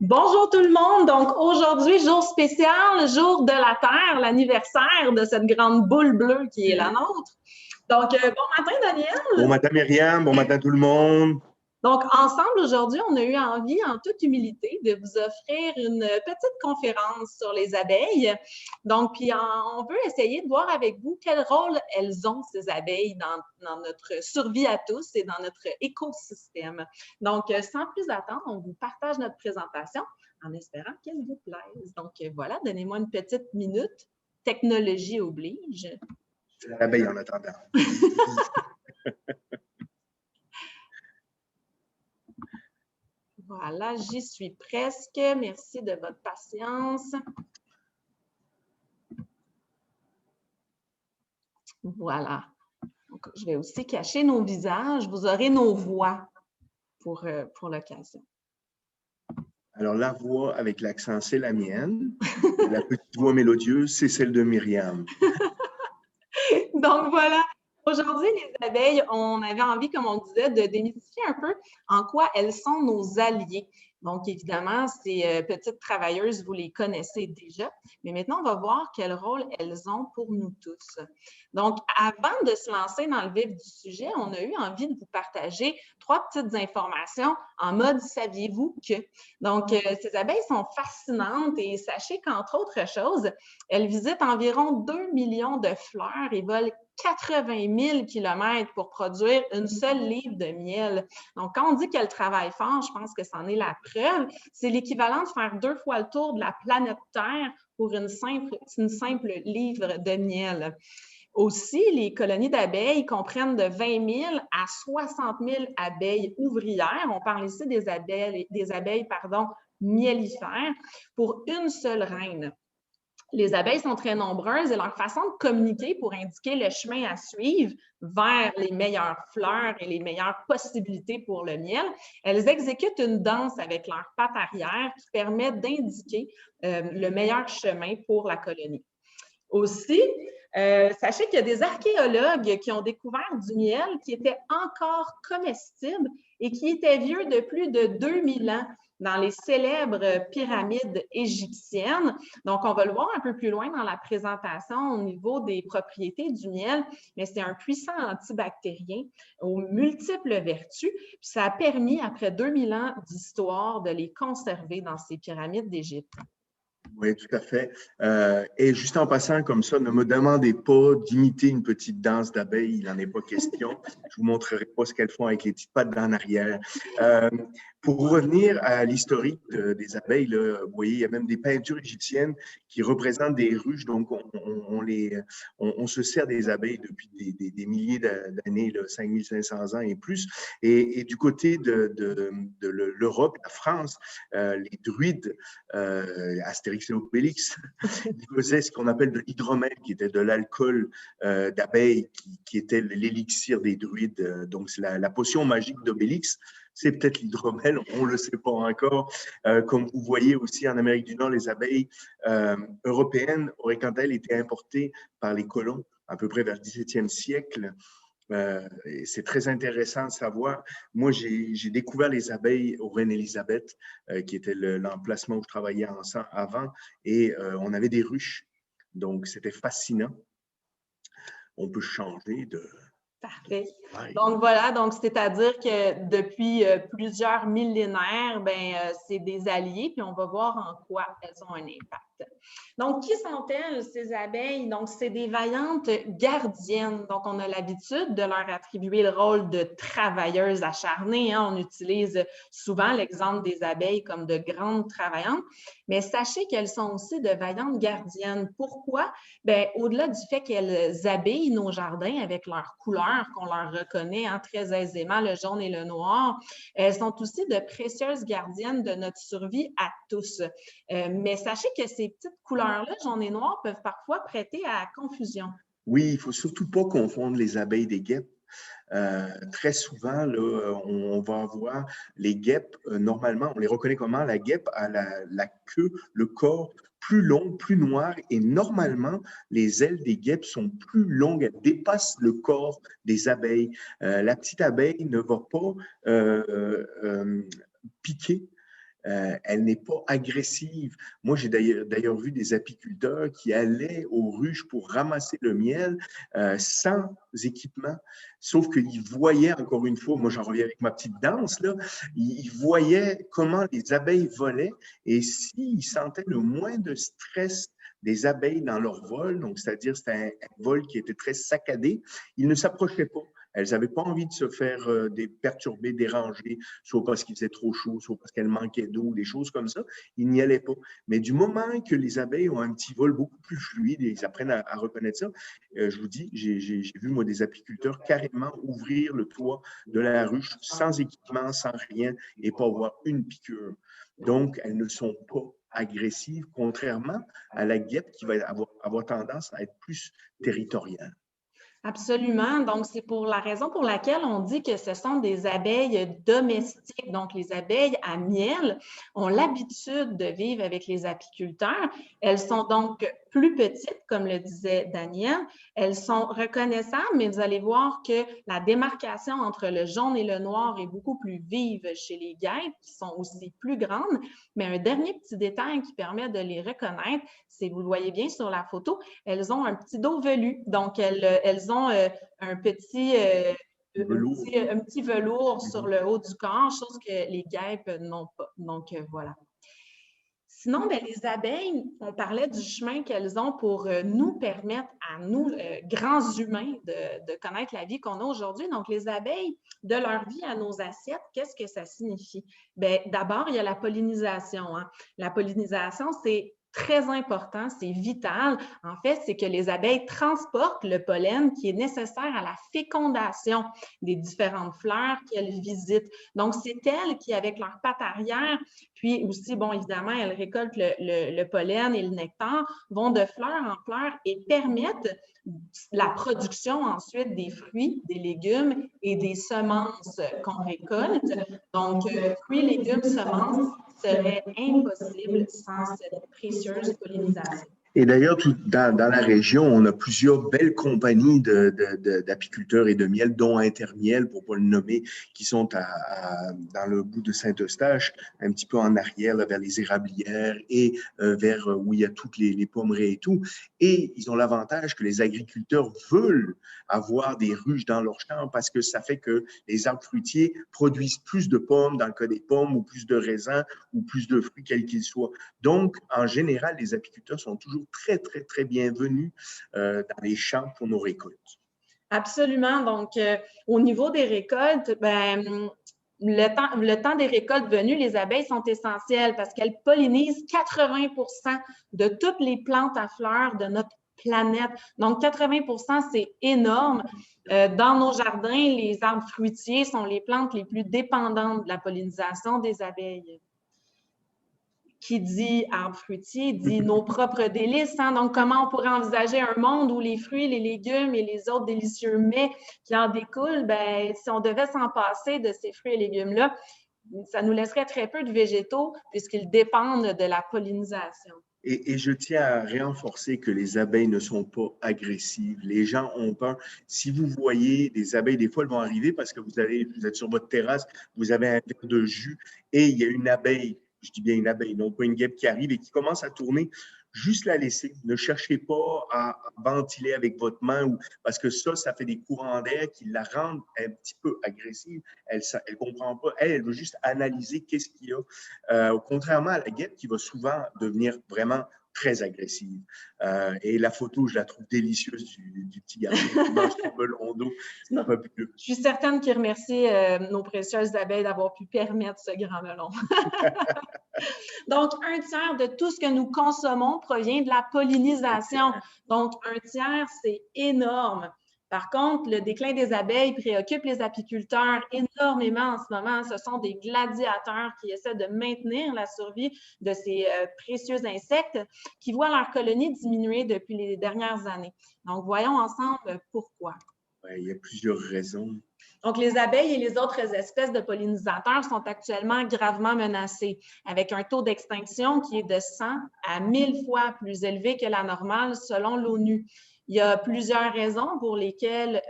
Bonjour tout le monde. Donc aujourd'hui, jour spécial, jour de la Terre, l'anniversaire de cette grande boule bleue qui est la nôtre. Donc, bon matin, Bon Daniel. matin Myriam, bon matin tout le monde. Donc, ensemble, aujourd'hui, on a eu envie, en toute humilité, de vous offrir une petite conférence sur les abeilles. Donc, puis on veut essayer de voir avec vous quel rôle elles ont, ces abeilles, dans notre survie à tous et dans notre écosystème. Donc, sans plus attendre, on vous partage notre présentation en espérant qu'elle vous plaise. Donc, voilà, donnez-moi une petite minute. Technologie oblige. L'abeille en attendant. Voilà, j'y suis presque. Merci de votre patience. Voilà. Donc, je vais aussi cacher nos visages. Vous aurez nos voix pour l'occasion. Alors la voix avec l'accent, c'est la mienne. La petite voix mélodieuse, c'est celle de Myriam. Donc voilà, aujourd'hui, les abeilles, on avait envie, comme on disait, de démystifier un peu en quoi elles sont nos alliés. Donc, évidemment, ces petites travailleuses, vous les connaissez déjà, mais maintenant, on va voir quel rôle elles ont pour nous tous. Donc, avant de se lancer dans le vif du sujet, on a eu envie de vous partager 3 petites informations en mode « saviez-vous que ». Donc, ces abeilles sont fascinantes et sachez qu'entre autres choses, elles visitent environ 2 millions de fleurs et volent 80 000 kilomètres pour produire une seule livre de miel. Donc, quand on dit qu'elle travaille fort, je pense que c'en est la preuve. C'est l'équivalent de faire 2 fois le tour de la planète Terre pour une simple livre de miel. Aussi, les colonies d'abeilles comprennent de 20 000 à 60 000 abeilles ouvrières. On parle ici des abeilles miellifères pour une seule reine. Les abeilles sont très nombreuses et leur façon de communiquer pour indiquer le chemin à suivre vers les meilleures fleurs et les meilleures possibilités pour le miel, elles exécutent une danse avec leurs pattes arrière qui permet d'indiquer le meilleur chemin pour la colonie. Aussi, sachez qu'il y a des archéologues qui ont découvert du miel qui était encore comestible et qui était vieux de plus de 2000 ans dans les célèbres pyramides égyptiennes. Donc, on va le voir un peu plus loin dans la présentation au niveau des propriétés du miel, mais c'est un puissant antibactérien aux multiples vertus. Puis ça a permis, après 2000 ans d'histoire, de les conserver dans ces pyramides d'Égypte. Oui, tout à fait. Et juste en passant comme ça, ne me demandez pas d'imiter une petite danse d'abeille, il n'en est pas question. Je vous montrerai pas ce qu'elles font avec les petites pattes en arrière. Pour revenir à l'historique des abeilles, là, vous voyez, il y a même des peintures égyptiennes qui représentent des ruches. Donc, on se sert des abeilles depuis des milliers d'années, 5500 ans et plus. Et du côté de l'Europe, la France, les druides, Astérix et Obélix, ils faisaient ce qu'on appelle de l'hydromel, qui était de l'alcool d'abeille, qui était l'élixir des druides. Donc, c'est la potion magique d'Obélix. C'est peut-être l'hydromel, on ne le sait pas encore. Comme vous voyez aussi en Amérique du Nord, les abeilles européennes auraient quant à elles été importées par les colons à peu près vers le 17e siècle. C'est très intéressant de savoir. Moi, j'ai découvert les abeilles au Reine-Élisabeth, qui était l'emplacement où je travaillais avant, et on avait des ruches. Donc, c'était fascinant. On peut changer de... Parfait. Donc voilà, donc c'est-à-dire que depuis plusieurs millénaires, c'est des alliés, puis on va voir en quoi elles ont un impact. Donc, qui sont-elles, ces abeilles? Donc, c'est des vaillantes gardiennes. Donc, on a l'habitude de leur attribuer le rôle de travailleuses acharnées. Hein? On utilise souvent l'exemple des abeilles comme de grandes travaillantes, mais sachez qu'elles sont aussi de vaillantes gardiennes. Pourquoi? Bien, au-delà du fait qu'elles habillent nos jardins avec leurs couleurs qu'on leur reconnaît très aisément, le jaune et le noir, elles sont aussi de précieuses gardiennes de notre survie à tous. Mais sachez que ces petites couleurs-là, jaune et noir, peuvent parfois prêter à confusion. Oui, il ne faut surtout pas confondre les abeilles des guêpes. Très souvent, là, on va voir les guêpes, normalement, on les reconnaît comment? La guêpe a la queue, le corps plus long, plus noir, et normalement, les ailes des guêpes sont plus longues, elles dépassent le corps des abeilles. La petite abeille ne va pas piquer Elle n'est pas agressive. Moi, j'ai d'ailleurs vu des apiculteurs qui allaient aux ruches pour ramasser le miel sans équipement, sauf qu'ils voyaient, encore une fois, moi j'en reviens avec ma petite danse, là, ils voyaient comment les abeilles volaient et s'ils sentaient le moins de stress des abeilles dans leur vol, donc c'est-à-dire c'était un vol qui était très saccadé, ils ne s'approchaient pas. Elles n'avaient pas envie de se faire perturber, déranger, soit parce qu'il faisait trop chaud, soit parce qu'elles manquaient d'eau, des choses comme ça. Ils n'y allaient pas. Mais du moment que les abeilles ont un petit vol beaucoup plus fluide et ils apprennent à reconnaître ça, je vous dis, j'ai vu, moi, des apiculteurs carrément ouvrir le toit de la ruche sans équipement, sans rien, et pas avoir une piqûre. Donc, elles ne sont pas agressives, contrairement à la guêpe qui va avoir tendance à être plus territoriale. Absolument. Donc, c'est pour la raison pour laquelle on dit que ce sont des abeilles domestiques. Donc, les abeilles à miel ont l'habitude de vivre avec les apiculteurs. Elles sont donc plus petites, comme le disait Daniel. Elles sont reconnaissables, mais vous allez voir que la démarcation entre le jaune et le noir est beaucoup plus vive chez les guêpes, qui sont aussi plus grandes. Mais un dernier petit détail qui permet de les reconnaître, c'est, vous le voyez bien sur la photo, elles ont un petit dos velu. Donc, elles ont un petit velours sur le haut du corps, chose que les guêpes n'ont pas. Donc, voilà. Sinon, bien, les abeilles, on parlait du chemin qu'elles ont pour nous permettre à nous, grands humains, de connaître la vie qu'on a aujourd'hui. Donc, les abeilles, de leur vie à nos assiettes, qu'est-ce que ça signifie? Bien, d'abord, il y a la pollinisation. Hein. La pollinisation, c'est très important, c'est vital. En fait, c'est que les abeilles transportent le pollen qui est nécessaire à la fécondation des différentes fleurs qu'elles visitent. Donc, c'est elles qui, avec leurs pattes arrière, puis aussi, bon, évidemment, elles récoltent le pollen et le nectar, vont de fleur en fleur et permettent la production ensuite des fruits, des légumes et des semences qu'on récolte. Donc, fruits, légumes, semences serait impossible sans cette précieuse pollinisation. Et d'ailleurs, dans la région, on a plusieurs belles compagnies d'apiculteurs et de miel, dont Intermiel, pour ne pas le nommer, qui sont dans le bout de Saint-Eustache, un petit peu en arrière, là, vers les érablières et vers où il y a toutes les pommeries et tout. Et ils ont l'avantage que les agriculteurs veulent avoir des ruches dans leurs champs parce que ça fait que les arbres fruitiers produisent plus de pommes, dans le cas des pommes, ou plus de raisins, ou plus de fruits, quels qu'ils soient. Donc, en général, les apiculteurs sont toujours très, très, très bienvenus dans les champs pour nos récoltes. Absolument. Donc, au niveau des récoltes, ben, le temps des récoltes venues, les abeilles sont essentielles parce qu'elles pollinisent 80% de toutes les plantes à fleurs de notre planète. Donc, 80%, c'est énorme. Dans nos jardins, les arbres fruitiers sont les plantes les plus dépendantes de la pollinisation des abeilles. Qui dit arbre fruitier, dit nos propres délices. Hein? Donc, comment on pourrait envisager un monde où les fruits, les légumes et les autres délicieux mets qui en découlent, bien, si on devait s'en passer de ces fruits et légumes-là, ça nous laisserait très peu de végétaux puisqu'ils dépendent de la pollinisation. Et je tiens à renforcer que les abeilles ne sont pas agressives. Les gens ont peur. Si vous voyez des abeilles, des fois, elles vont arriver parce que vous êtes sur votre terrasse, vous avez un verre de jus et il y a une abeille, je dis bien une abeille, non pas une guêpe qui arrive et qui commence à tourner. Juste la laisser. Ne cherchez pas à ventiler avec votre main parce que ça fait des courants d'air qui la rendent un petit peu agressive. Elle ne comprend pas. Elle veut juste analyser qu'est-ce qu'il y a. Contrairement à la guêpe qui va souvent devenir vraiment très agressive. Et la photo, je la trouve délicieuse du petit garçon qui mange son melon d'eau. Je suis certaine qu'il remercie nos précieuses abeilles d'avoir pu permettre ce grand melon. Donc, 1/3 de tout ce que nous consommons provient de la pollinisation. Donc, 1/3, c'est énorme. Par contre, le déclin des abeilles préoccupe les apiculteurs énormément en ce moment. Ce sont des gladiateurs qui essaient de maintenir la survie de ces précieux insectes qui voient leur colonie diminuer depuis les dernières années. Donc, voyons ensemble pourquoi. Ouais, il y a plusieurs raisons. Donc, les abeilles et les autres espèces de pollinisateurs sont actuellement gravement menacées, avec un taux d'extinction qui est de 100 à 1000 fois plus élevé que la normale selon l'ONU. Il y a plusieurs raisons pour lesquelles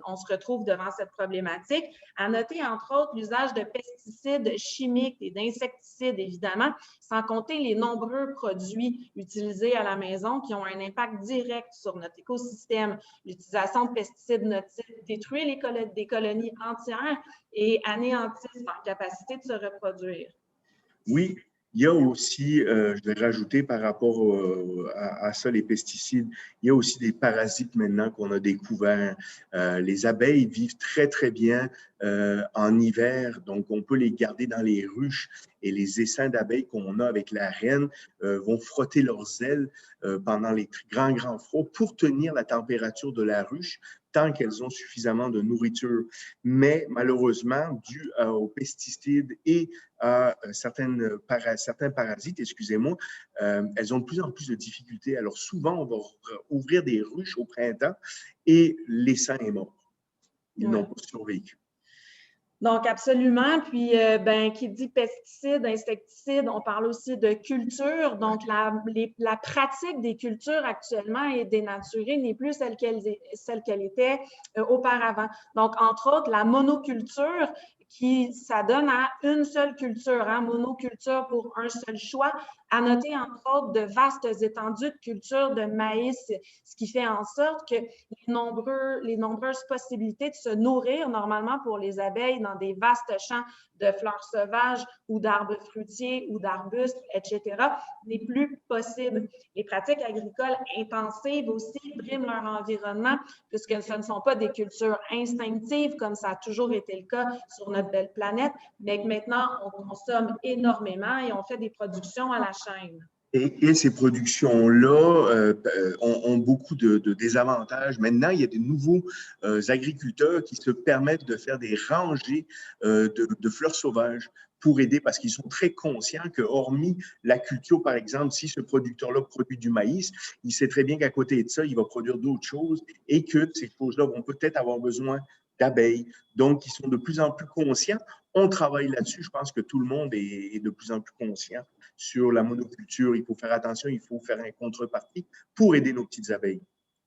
on se retrouve devant cette problématique. À noter, entre autres, l'usage de pesticides chimiques et d'insecticides, évidemment, sans compter les nombreux produits utilisés à la maison qui ont un impact direct sur notre écosystème. L'utilisation de pesticides nocifs détruit des colonies entières et anéantissent leur capacité de se reproduire. Oui, il y a aussi, je vais rajouter par rapport à ça, les pesticides, il y a aussi des parasites maintenant qu'on a découverts. Les abeilles vivent très, très bien en hiver, donc on peut les garder dans les ruches et les essaims d'abeilles qu'on a avec la reine vont frotter leurs ailes pendant les grands froids pour tenir la température de la ruche tant qu'elles ont suffisamment de nourriture. Mais malheureusement, dû aux pesticides et à certains parasites, excusez-moi, elles ont de plus en plus de difficultés. Alors souvent, on va ouvrir des ruches au printemps et l'essaim est mort. Ils n'ont pas survécu. Donc, absolument. Puis, qui dit pesticides, insecticides, on parle aussi de culture. Donc, la pratique des cultures actuellement est dénaturée, n'est plus celle qu'elle était auparavant. Donc, entre autres, la monoculture, ça donne à une seule culture, hein, monoculture pour un seul choix. À noter, entre autres, de vastes étendues de culture de maïs, ce qui fait en sorte que les nombreuses possibilités de se nourrir normalement pour les abeilles dans des vastes champs de fleurs sauvages ou d'arbres fruitiers ou d'arbustes, etc., n'est plus possible. Les pratiques agricoles intensives aussi briment leur environnement puisque ce ne sont pas des cultures instinctives comme ça a toujours été le cas sur notre belle planète, mais que maintenant on consomme énormément et on fait des productions à la chaîne. Et ces productions-là ont beaucoup de désavantages. Maintenant, il y a des nouveaux agriculteurs qui se permettent de faire des rangées de fleurs sauvages pour aider, parce qu'ils sont très conscients que, hormis la culture, par exemple, si ce producteur-là produit du maïs, il sait très bien qu'à côté de ça, il va produire d'autres choses et que ces choses-là vont peut-être avoir besoin d'abeilles. Donc, ils sont de plus en plus conscients. On travaille là-dessus. Je pense que tout le monde est de plus en plus conscient sur la monoculture. Il faut faire attention, il faut faire un contrepartie pour aider nos petites abeilles.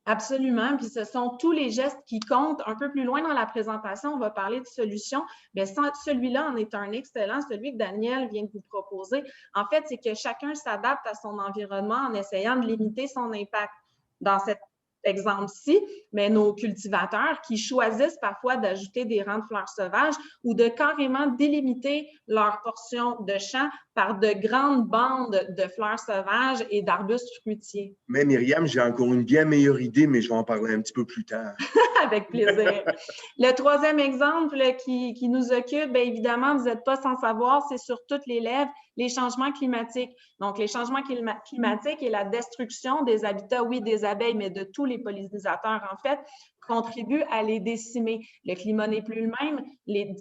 Absolument. Puis ce sont tous les gestes qui comptent. Un peu plus loin dans la présentation, on va parler de solutions. Mais celui-là en est un excellent, celui que Daniel vient de vous proposer. En fait, c'est que chacun s'adapte à son environnement en essayant de limiter son impact. Dans cet exemple-ci, mais nos cultivateurs qui choisissent parfois d'ajouter des rangs de fleurs sauvages ou de carrément délimiter leur portion de champ par de grandes bandes de fleurs sauvages et d'arbustes fruitiers. Mais Myriam, j'ai encore une bien meilleure idée, mais je vais en parler un petit peu plus tard. Avec plaisir. Le troisième exemple qui nous occupe, bien évidemment, vous n'êtes pas sans savoir, c'est sur toutes les lèvres, les changements climatiques. Donc, les changements climatiques et la destruction des habitats, oui, des abeilles, mais de tous les pollinisateurs, en fait, contribuent à les décimer. Le climat n'est plus le même,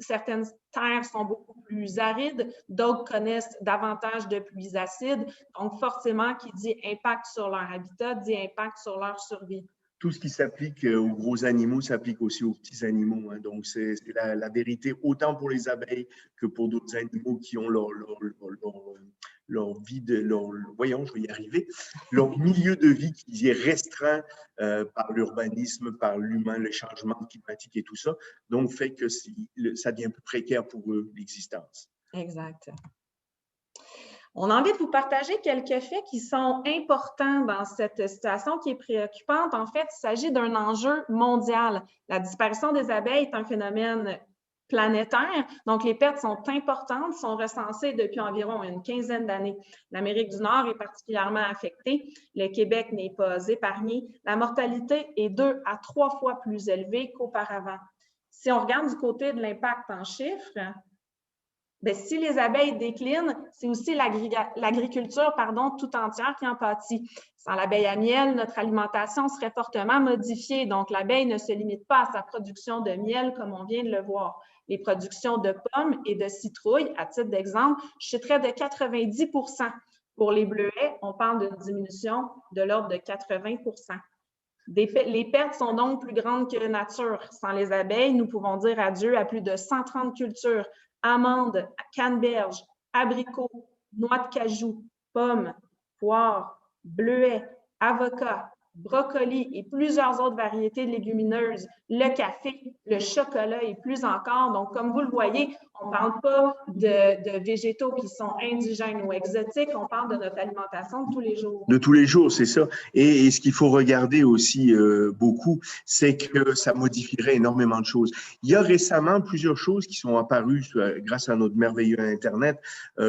certaines terres sont beaucoup plus arides, d'autres connaissent davantage de pluies acides. Donc, forcément, qui dit impact sur leur habitat, dit impact sur leur survie. Tout ce qui s'applique aux gros animaux s'applique aussi aux petits animaux. Hein. Donc, c'est la vérité autant pour les abeilles que pour d'autres animaux qui ont leur vie, voyons, je vais y arriver, leur milieu de vie qui est restreint par l'urbanisme, par l'humain, le changement climatique et tout ça. Donc, fait que ça devient plus précaire pour eux, l'existence. Exact. On a envie de vous partager quelques faits qui sont importants dans cette situation qui est préoccupante. En fait, il s'agit d'un enjeu mondial. La disparition des abeilles est un phénomène planétaire, donc les pertes sont importantes, sont recensées depuis environ une quinzaine d'années. L'Amérique du Nord est particulièrement affectée, le Québec n'est pas épargné. La mortalité est 2 à 3 fois plus élevée qu'auparavant. Si on regarde du côté de l'impact en chiffres, bien, si les abeilles déclinent, c'est aussi l'agriculture tout entière qui en pâtit. Sans l'abeille à miel, notre alimentation serait fortement modifiée. Donc, l'abeille ne se limite pas à sa production de miel, comme on vient de le voir. Les productions de pommes et de citrouilles, à titre d'exemple, chuterait de 90 %. Pour les bleuets, on parle d'une diminution de l'ordre de 80 %. Les pertes sont donc plus grandes que nature. Sans les abeilles, nous pouvons dire adieu à plus de 130 cultures: amandes, canneberges, abricots, noix de cajou, pommes, poires, bleuets, avocats, brocoli et plusieurs autres variétés de légumineuses, le café, le chocolat et plus encore. Donc, comme vous le voyez, on ne parle pas de végétaux qui sont indigènes ou exotiques, on parle de notre alimentation de tous les jours. De tous les jours, c'est ça. Et ce qu'il faut regarder aussi beaucoup, c'est que ça modifierait énormément de choses. Il y a récemment plusieurs choses qui sont apparues grâce à notre merveilleux Internet,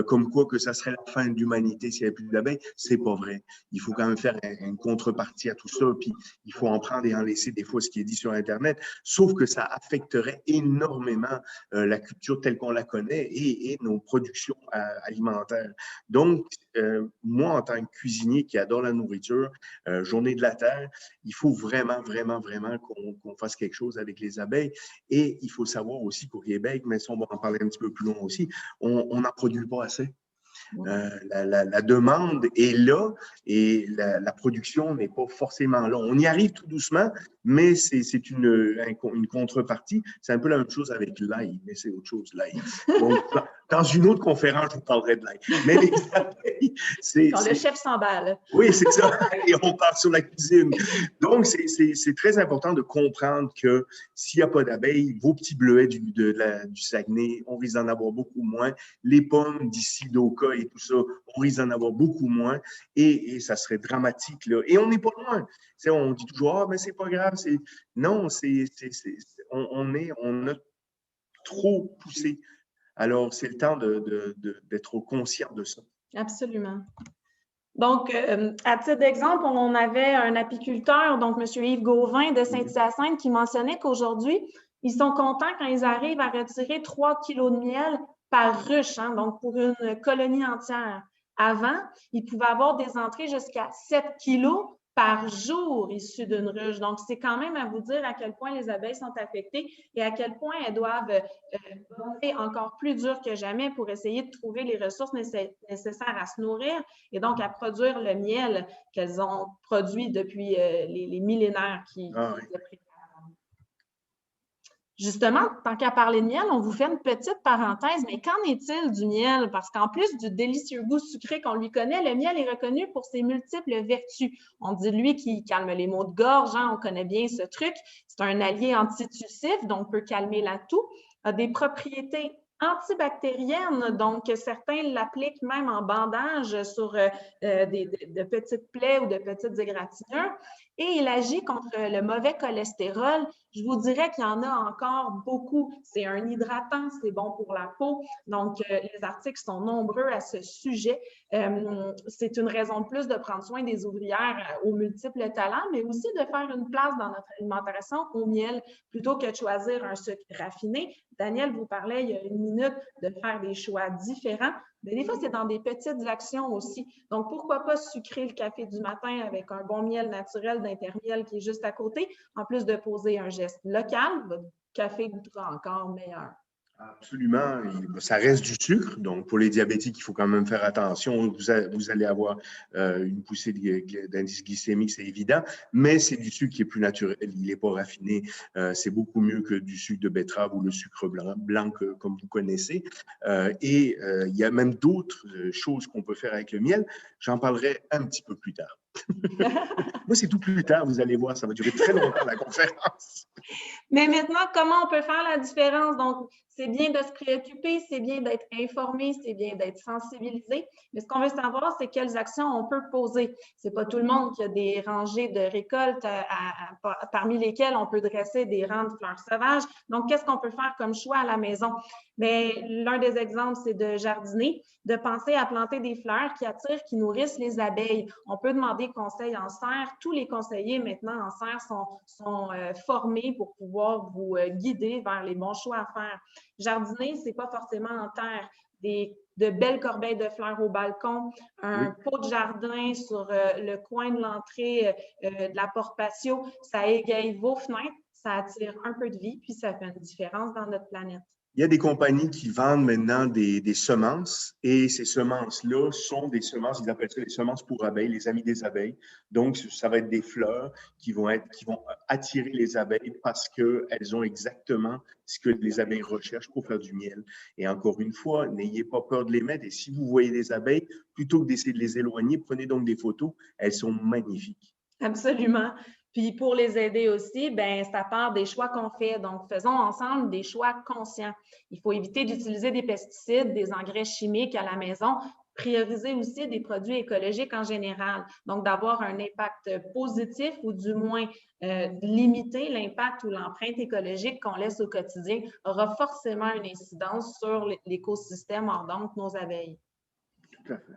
comme quoi que ça serait la fin de l'humanité s'il n'y avait plus d'abeilles. C'est pas vrai. Il faut quand même faire une contrepartie à tout ça, puis il faut en prendre et en laisser des fois ce qui est dit sur Internet, sauf que ça affecterait énormément la culture telle qu'on la connaît et nos productions alimentaires. Donc, moi, en tant que cuisinier qui adore la nourriture, Journée de la Terre, il faut vraiment, vraiment, vraiment qu'on fasse quelque chose avec les abeilles. Et il faut savoir aussi qu'au Québec, mais ça, on va en parler un petit peu plus loin aussi, on n'en produit pas assez. La demande est là et la production n'est pas forcément là. On y arrive tout doucement, mais c'est une contrepartie. C'est un peu la même chose avec l'ail, mais c'est autre chose, l'ail. Donc, dans une autre conférence, je vous parlerai de l'ail. Mais les abeilles, quand le chef s'emballe. Oui, c'est ça. Et on part sur la cuisine. Donc, c'est très important de comprendre que s'il n'y a pas d'abeilles, vos petits bleuets du Saguenay, on risque d'en avoir beaucoup moins. Les pommes d'ici, d'Oka et tout ça, on risque d'en avoir beaucoup moins. Et ça serait dramatique, là. Et on n'est pas loin. Tu sais, on dit toujours, ah, mais c'est pas grave. Non, on a trop poussé. Alors, c'est le temps d'être conscient de ça. Absolument. Donc, à titre d'exemple, on avait un apiculteur, donc M. Yves Gauvin de Saint-Hyacinthe, qui mentionnait qu'aujourd'hui, ils sont contents quand ils arrivent à retirer 3 kilos de miel par ruche, hein, donc pour une colonie entière. Avant, ils pouvaient avoir des entrées jusqu'à 7 kilos par jour issus d'une ruche. Donc, c'est quand même à vous dire à quel point les abeilles sont affectées et à quel point elles doivent bosser encore plus dur que jamais pour essayer de trouver les ressources nécessaires à se nourrir et donc à produire le miel qu'elles ont produit depuis les millénaires qui étaient préparés. Justement, tant qu'à parler de miel, on vous fait une petite parenthèse, mais qu'en est-il du miel? Parce qu'en plus du délicieux goût sucré qu'on lui connaît, le miel est reconnu pour ses multiples vertus. On dit de lui qu'il calme les maux de gorge, hein, on connaît bien ce truc. C'est un allié antitussif, donc peut calmer la toux, a des propriétés antibactériennes, donc certains l'appliquent même en bandage sur de petites plaies ou de petites égratignures. Et il agit contre le mauvais cholestérol. Je vous dirais qu'il y en a encore beaucoup. C'est un hydratant, c'est bon pour la peau. Donc, les articles sont nombreux à ce sujet. C'est une raison de plus de prendre soin des ouvrières aux multiples talents, mais aussi de faire une place dans notre alimentation au miel plutôt que de choisir un sucre raffiné. Daniel vous parlait il y a une minute de faire des choix différents. Mais des fois, c'est dans des petites actions aussi. Donc, pourquoi pas sucrer le café du matin avec un bon miel naturel d'Intermiel qui est juste à côté, en plus de poser un geste local, votre café goûtera encore meilleur. Absolument. Ça reste du sucre. Donc, pour les diabétiques, il faut quand même faire attention. Vous allez avoir une poussée d'indice glycémique, c'est évident, mais c'est du sucre qui est plus naturel. Il n'est pas raffiné. C'est beaucoup mieux que du sucre de betterave ou le sucre blanc comme vous connaissez. Il y a même d'autres choses qu'on peut faire avec le miel. J'en parlerai un petit peu plus tard. Moi, c'est tout plus tard, vous allez voir, ça va durer très longtemps la conférence. Mais maintenant, comment on peut faire la différence? Donc, c'est bien de se préoccuper, c'est bien d'être informé, c'est bien d'être sensibilisé. Mais ce qu'on veut savoir, c'est quelles actions on peut poser. C'est pas tout le monde qui a des rangées de récoltes parmi lesquelles on peut dresser des rangs de fleurs sauvages. Donc, qu'est-ce qu'on peut faire comme choix à la maison? Bien, l'un des exemples, c'est de jardiner, de penser à planter des fleurs qui attirent, qui nourrissent les abeilles. On peut demander conseil en serre. Tous les conseillers maintenant en serre sont formés pour pouvoir vous guider vers les bons choix à faire. Jardiner, ce n'est pas forcément en terre. De belles corbeilles de fleurs au balcon, un pot de jardin sur le coin de l'entrée de la porte patio, ça égaye vos fenêtres, ça attire un peu de vie, puis ça fait une différence dans notre planète. Il y a des compagnies qui vendent maintenant des semences et ces semences-là sont des semences, ils appellent ça les semences pour abeilles, les amis des abeilles. Donc, ça va être des fleurs qui vont attirer les abeilles parce qu'elles ont exactement ce que les abeilles recherchent pour faire du miel. Et encore une fois, n'ayez pas peur de les mettre. Et si vous voyez des abeilles, plutôt que d'essayer de les éloigner, prenez donc des photos. Elles sont magnifiques. Absolument. Puis pour les aider aussi, ben ça part des choix qu'on fait. Donc, faisons ensemble des choix conscients. Il faut éviter d'utiliser des pesticides, des engrais chimiques à la maison. Prioriser aussi des produits écologiques en général. Donc, d'avoir un impact positif ou du moins limiter l'impact ou l'empreinte écologique qu'on laisse au quotidien aura forcément une incidence sur l'écosystème hors donc nos abeilles. Tout à fait.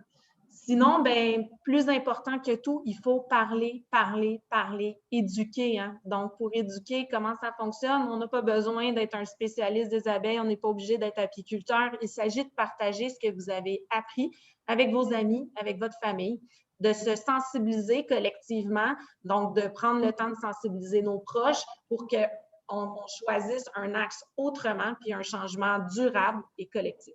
Sinon, ben, plus important que tout, il faut parler, parler, parler, éduquer. Hein? Donc, pour éduquer comment ça fonctionne, on n'a pas besoin d'être un spécialiste des abeilles, on n'est pas obligé d'être apiculteur. Il s'agit de partager ce que vous avez appris avec vos amis, avec votre famille, de se sensibiliser collectivement, donc de prendre le temps de sensibiliser nos proches pour qu'on choisisse un axe autrement, puis un changement durable et collectif.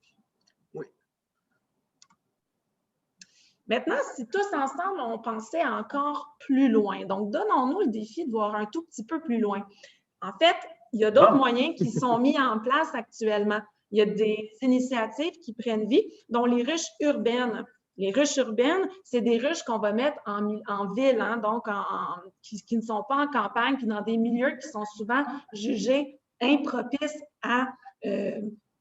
Maintenant, si tous ensemble, on pensait encore plus loin, donc donnons-nous le défi de voir un tout petit peu plus loin. En fait, il y a d'autres moyens qui sont mis en place actuellement. Il y a des initiatives qui prennent vie, dont les ruches urbaines. Les ruches urbaines, c'est des ruches qu'on va mettre en ville, hein, donc qui ne sont pas en campagne, puis dans des milieux qui sont souvent jugés impropices à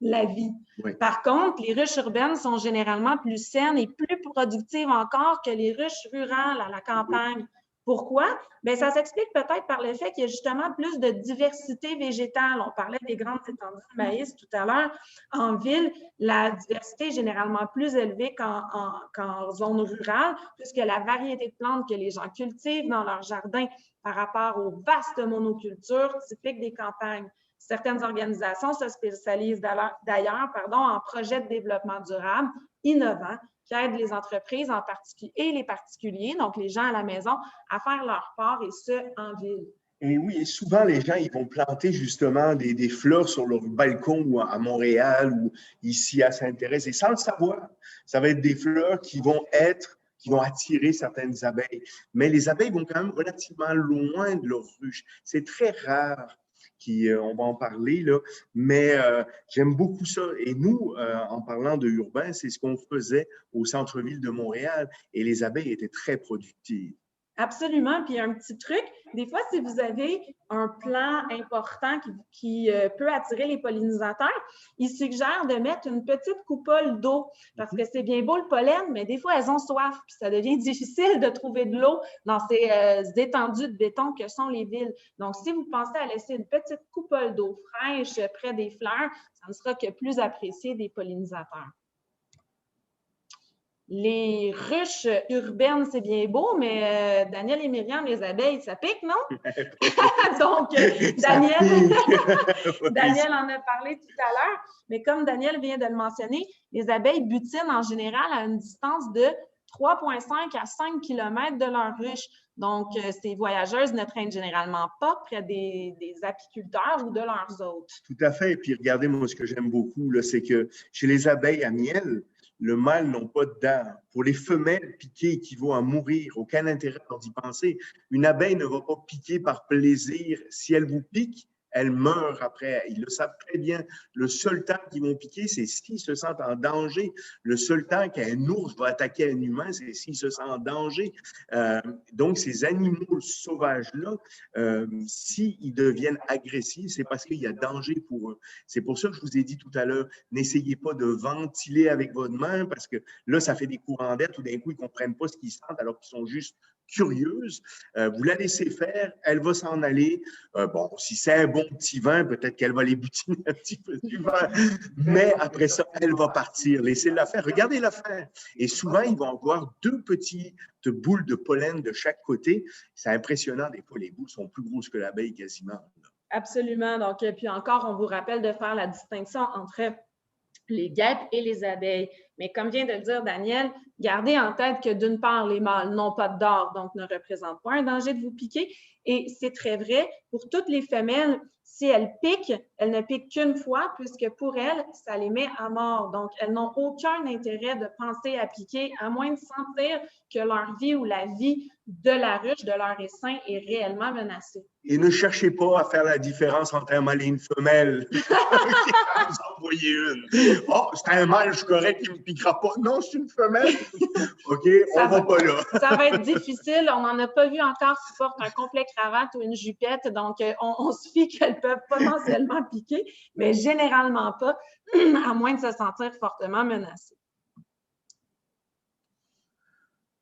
la vie. Oui. Par contre, les ruches urbaines sont généralement plus saines et plus productives encore que les ruches rurales à la campagne. Pourquoi? Bien, ça s'explique peut-être par le fait qu'il y a justement plus de diversité végétale. On parlait des grandes étendues de maïs tout à l'heure. En ville, la diversité est généralement plus élevée qu'en zone rurale, puisque la variété de plantes que les gens cultivent dans leur jardin par rapport aux vastes monocultures typiques des campagnes. Certaines organisations se spécialisent d'ailleurs en projets de développement durable innovants qui aident les entreprises en particulier et les particuliers, donc les gens à la maison, à faire leur part et ce, en ville. Et oui, et souvent, les gens, ils vont planter justement des fleurs sur leur balcon ou à Montréal ou ici à Sainte-Thérèse, et sans le savoir, ça va être des fleurs qui vont attirer certaines abeilles. Mais les abeilles vont quand même relativement loin de leur ruche. C'est très rare. On va en parler, là, mais j'aime beaucoup ça. Et nous, en parlant de urbain, c'est ce qu'on faisait au centre-ville de Montréal et les abeilles étaient très productives. Absolument. Puis un petit truc, des fois, si vous avez un plant important qui peut attirer les pollinisateurs, il suggère de mettre une petite coupole d'eau parce que c'est bien beau le pollen, mais des fois, elles ont soif. Puis ça devient difficile de trouver de l'eau dans ces étendues de béton que sont les villes. Donc, si vous pensez à laisser une petite coupole d'eau fraîche près des fleurs, ça ne sera que plus apprécié des pollinisateurs. Les ruches urbaines, c'est bien beau, mais Daniel et Myriam, les abeilles, ça pique, non? Donc, Daniel en a parlé tout à l'heure, mais comme Daniel vient de le mentionner, les abeilles butinent en général à une distance de 3,5 à 5 km de leur ruche. Donc, ces voyageuses ne traînent généralement pas près des apiculteurs ou de leurs hôtes. Tout à fait. Et puis, regardez, moi, ce que j'aime beaucoup, c'est que chez les abeilles à miel, le mâle n'a pas de dents. Pour les femelles, piquer équivaut à mourir. Aucun intérêt d'y penser. Une abeille ne va pas piquer par plaisir. Si elle vous pique, elle meurt après. Ils le savent très bien. Le seul temps qu'ils vont piquer, c'est s'ils se sentent en danger. Le seul temps qu'un ours va attaquer un humain, c'est s'il se sent en danger. Donc, ces animaux sauvages-là, s'ils deviennent agressifs, c'est parce qu'il y a danger pour eux. C'est pour ça que je vous ai dit tout à l'heure, n'essayez pas de ventiler avec votre main parce que là, ça fait des courants d'air. Tout d'un coup, ils ne comprennent pas ce qu'ils sentent alors qu'ils sont juste curieuse, vous la laissez faire, elle va s'en aller. Bon, si c'est un bon petit vin, peut-être qu'elle va les butiner un petit peu du vin, mais après ça, elle va partir. Laissez-la faire, regardez-la faire. Et souvent, ils vont avoir deux petites boules de pollen de chaque côté. C'est impressionnant, des fois, les boules sont plus grosses que l'abeille quasiment. Absolument. Donc, puis encore, on vous rappelle de faire la distinction entre les guêpes et les abeilles. Mais comme vient de le dire Daniel, gardez en tête que d'une part, les mâles n'ont pas de dard, donc ne représentent pas un danger de vous piquer. Et c'est très vrai pour toutes les femelles. Si elles piquent, elles ne piquent qu'une fois puisque pour elles, ça les met à mort. Donc, elles n'ont aucun intérêt de penser à piquer à moins de sentir que leur vie ou la vie de la ruche, de leur essaim est réellement menacée. Et ne cherchez pas à faire la différence entre un mâle et une femelle. Vous envoyez une. Oh, c'est un mâle, je suis correct, il ne me piquera pas. Non, c'est une femelle. OK, on ne va pas là. Ça va être difficile. On n'en a pas vu encore qui portent un complet cravate ou une jupette. Donc, on se fie qu'elles peuvent potentiellement piquer, mais généralement pas, à moins de se sentir fortement menacées.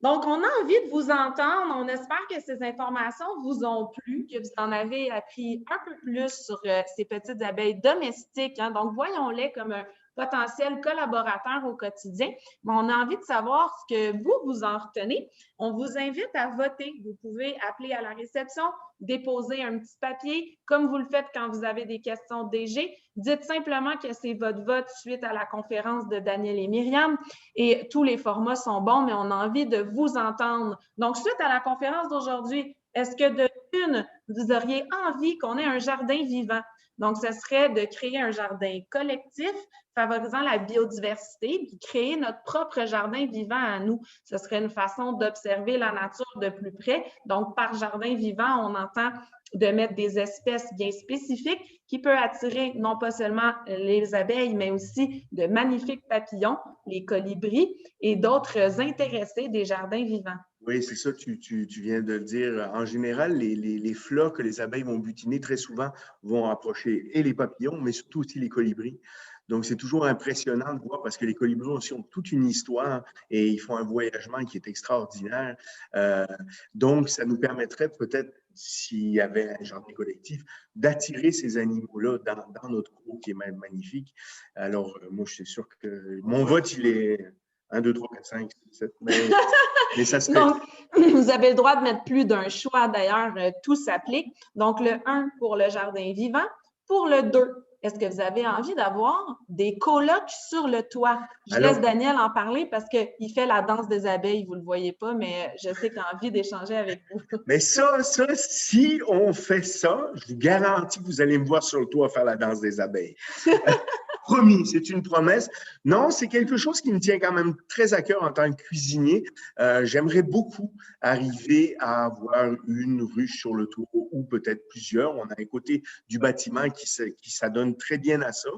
Donc, on a envie de vous entendre. On espère que ces informations vous ont plu, que vous en avez appris un peu plus sur ces petites abeilles domestiques. Hein. Donc, voyons-les comme un potentiel collaborateur au quotidien. Mais on a envie de savoir ce que vous en retenez. On vous invite à voter. Vous pouvez appeler à la réception, déposer un petit papier, comme vous le faites quand vous avez des questions DG. Dites simplement que c'est votre vote suite à la conférence de Daniel et Myriam. Et tous les formats sont bons, mais on a envie de vous entendre. Donc, suite à la conférence d'aujourd'hui, est-ce que de une, vous auriez envie qu'on ait un jardin vivant? Donc, ce serait de créer un jardin collectif favorisant la biodiversité, puis créer notre propre jardin vivant à nous. Ce serait une façon d'observer la nature de plus près. Donc, par jardin vivant, on entend de mettre des espèces bien spécifiques qui peuvent attirer non pas seulement les abeilles, mais aussi de magnifiques papillons, les colibris et d'autres intéressés des jardins vivants. Oui, c'est ça, tu viens de le dire. En général, les fleurs que les abeilles vont butiner très souvent vont approcher et les papillons, mais surtout aussi les colibris. Donc, c'est toujours impressionnant de voir parce que les colibris aussi ont toute une histoire et ils font un voyagement qui est extraordinaire. Donc, ça nous permettrait peut-être, s'il y avait un jardin collectif, d'attirer ces animaux-là dans notre cours qui est magnifique. Alors, moi, je suis sûr que mon vote, il est 1, 2, 3, 4, 5, 6, 7, mais ça serait... Donc, vous avez le droit de mettre plus d'un choix. D'ailleurs, tout s'applique. Donc, le 1 pour le jardin vivant. Pour le 2, est-ce que vous avez envie d'avoir des colocs sur le toit? Je laisse Daniel en parler parce qu'il fait la danse des abeilles. Vous ne le voyez pas, mais je sais qu'il a envie d'échanger avec vous. Mais ça, si on fait ça, je vous garantis que vous allez me voir sur le toit faire la danse des abeilles. Promis, c'est une promesse. Non, c'est quelque chose qui me tient quand même très à cœur en tant que cuisinier. J'aimerais beaucoup arriver à avoir une ruche sur le toit ou peut-être plusieurs. On a un côté du bâtiment qui s'adonne très bien à ça.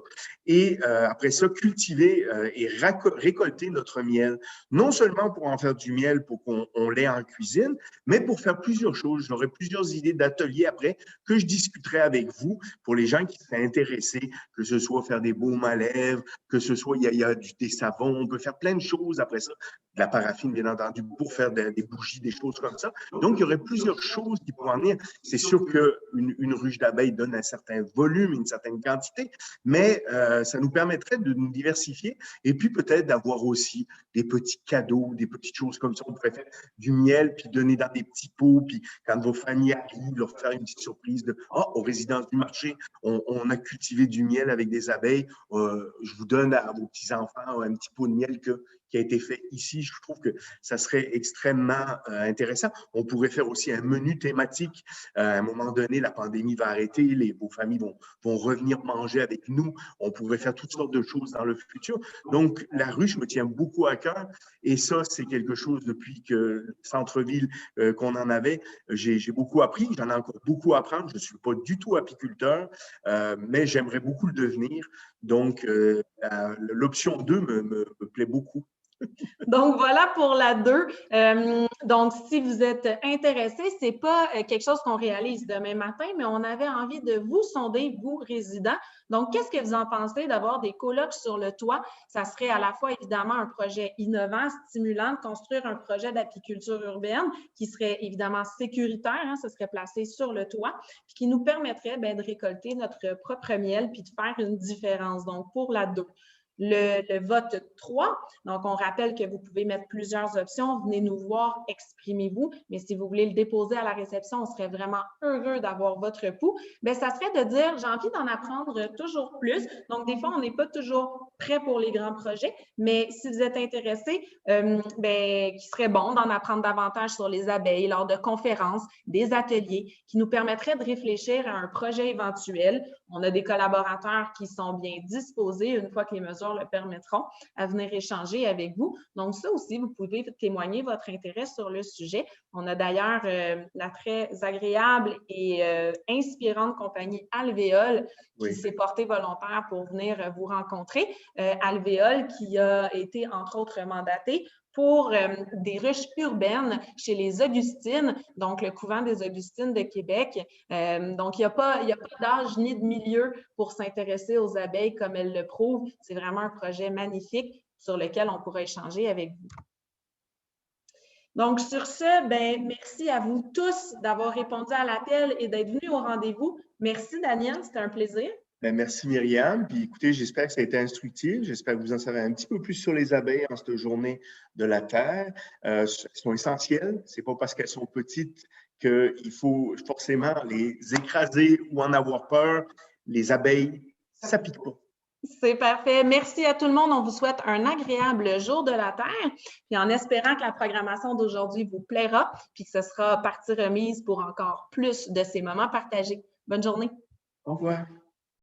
Et après ça, cultiver et récolter notre miel. Non seulement pour en faire du miel pour qu'on l'ait en cuisine, mais pour faire plusieurs choses. J'aurai plusieurs idées d'ateliers après que je discuterai avec vous pour les gens qui seraient intéressés, que ce soit faire des baumes à lèvres, que ce soit, il y a des savons, on peut faire plein de choses après ça, de la paraffine, bien entendu, pour faire des bougies, des choses comme ça. Donc, il y aurait plusieurs choses qui pourraient en venir. C'est sûr qu'une ruche d'abeilles donne un certain volume, une certaine quantité, mais ça nous permettrait de nous diversifier et puis peut-être d'avoir aussi des petits cadeaux, des petites choses comme ça. On pourrait faire du miel, puis donner dans des petits pots, puis quand vos familles arrivent, leur faire une petite surprise de « Oh, aux résidences du marché, on a cultivé du miel avec des abeilles. Je vous donne à vos petits-enfants un petit pot de miel qui a été fait ici. » Je trouve que ça serait extrêmement intéressant. On pourrait faire aussi un menu thématique. À un moment donné, la pandémie va arrêter, vos familles vont revenir manger avec nous. On pourrait faire toutes sortes de choses dans le futur. Donc, la ruche me tient beaucoup à cœur et ça, c'est quelque chose depuis que le centre-ville qu'on en avait, j'ai beaucoup appris. J'en ai encore beaucoup à apprendre. Je ne suis pas du tout apiculteur, mais j'aimerais beaucoup le devenir. Donc, l'option 2 me plaît beaucoup. Donc, voilà pour la 2. Donc, si vous êtes intéressé, ce n'est pas quelque chose qu'on réalise demain matin, mais on avait envie de vous sonder, vous, résidents. Donc, qu'est-ce que vous en pensez d'avoir des colocs sur le toit? Ça serait à la fois, évidemment, un projet innovant, stimulant, de construire un projet d'apiculture urbaine qui serait évidemment sécuritaire, hein, ça serait placé sur le toit, puis qui nous permettrait de récolter notre propre miel puis de faire une différence. Donc, pour la 2. le vote 3. Donc, on rappelle que vous pouvez mettre plusieurs options. Venez nous voir, exprimez-vous. Mais si vous voulez le déposer à la réception, on serait vraiment heureux d'avoir votre pouls. Bien, ça serait de dire, j'ai envie d'en apprendre toujours plus. Donc, des fois, on n'est pas toujours prêt pour les grands projets, mais si vous êtes intéressé, bien, qui serait bon d'en apprendre davantage sur les abeilles lors de conférences, des ateliers qui nous permettraient de réfléchir à un projet éventuel. On a des collaborateurs qui sont bien disposés, une fois que les mesures le permettront, à venir échanger avec vous. Donc, ça aussi, vous pouvez témoigner votre intérêt sur le sujet. On a d'ailleurs la très agréable et inspirante compagnie Alvéole qui s'est portée volontaire pour venir vous rencontrer. Alvéole qui a été, entre autres, mandatée pour des ruches urbaines chez les Augustines, donc le couvent des Augustines de Québec. Donc, il n'y a pas d'âge ni de milieu pour s'intéresser aux abeilles comme elles le prouvent. C'est vraiment un projet magnifique sur lequel on pourra échanger avec vous. Donc, sur ce, ben, merci à vous tous d'avoir répondu à l'appel et d'être venus au rendez-vous. Merci, Daniel, c'était un plaisir. Ben, merci Myriam. Puis écoutez, j'espère que ça a été instructif. J'espère que vous en savez un petit peu plus sur les abeilles en cette journée de la Terre. Elles sont essentielles. Ce n'est pas parce qu'elles sont petites qu'il faut forcément les écraser ou en avoir peur. Les abeilles, ça ne pique pas. C'est parfait. Merci à tout le monde. On vous souhaite un agréable jour de la Terre. Puis en espérant que la programmation d'aujourd'hui vous plaira, puis que ce sera partie remise pour encore plus de ces moments partagés. Bonne journée. Au revoir.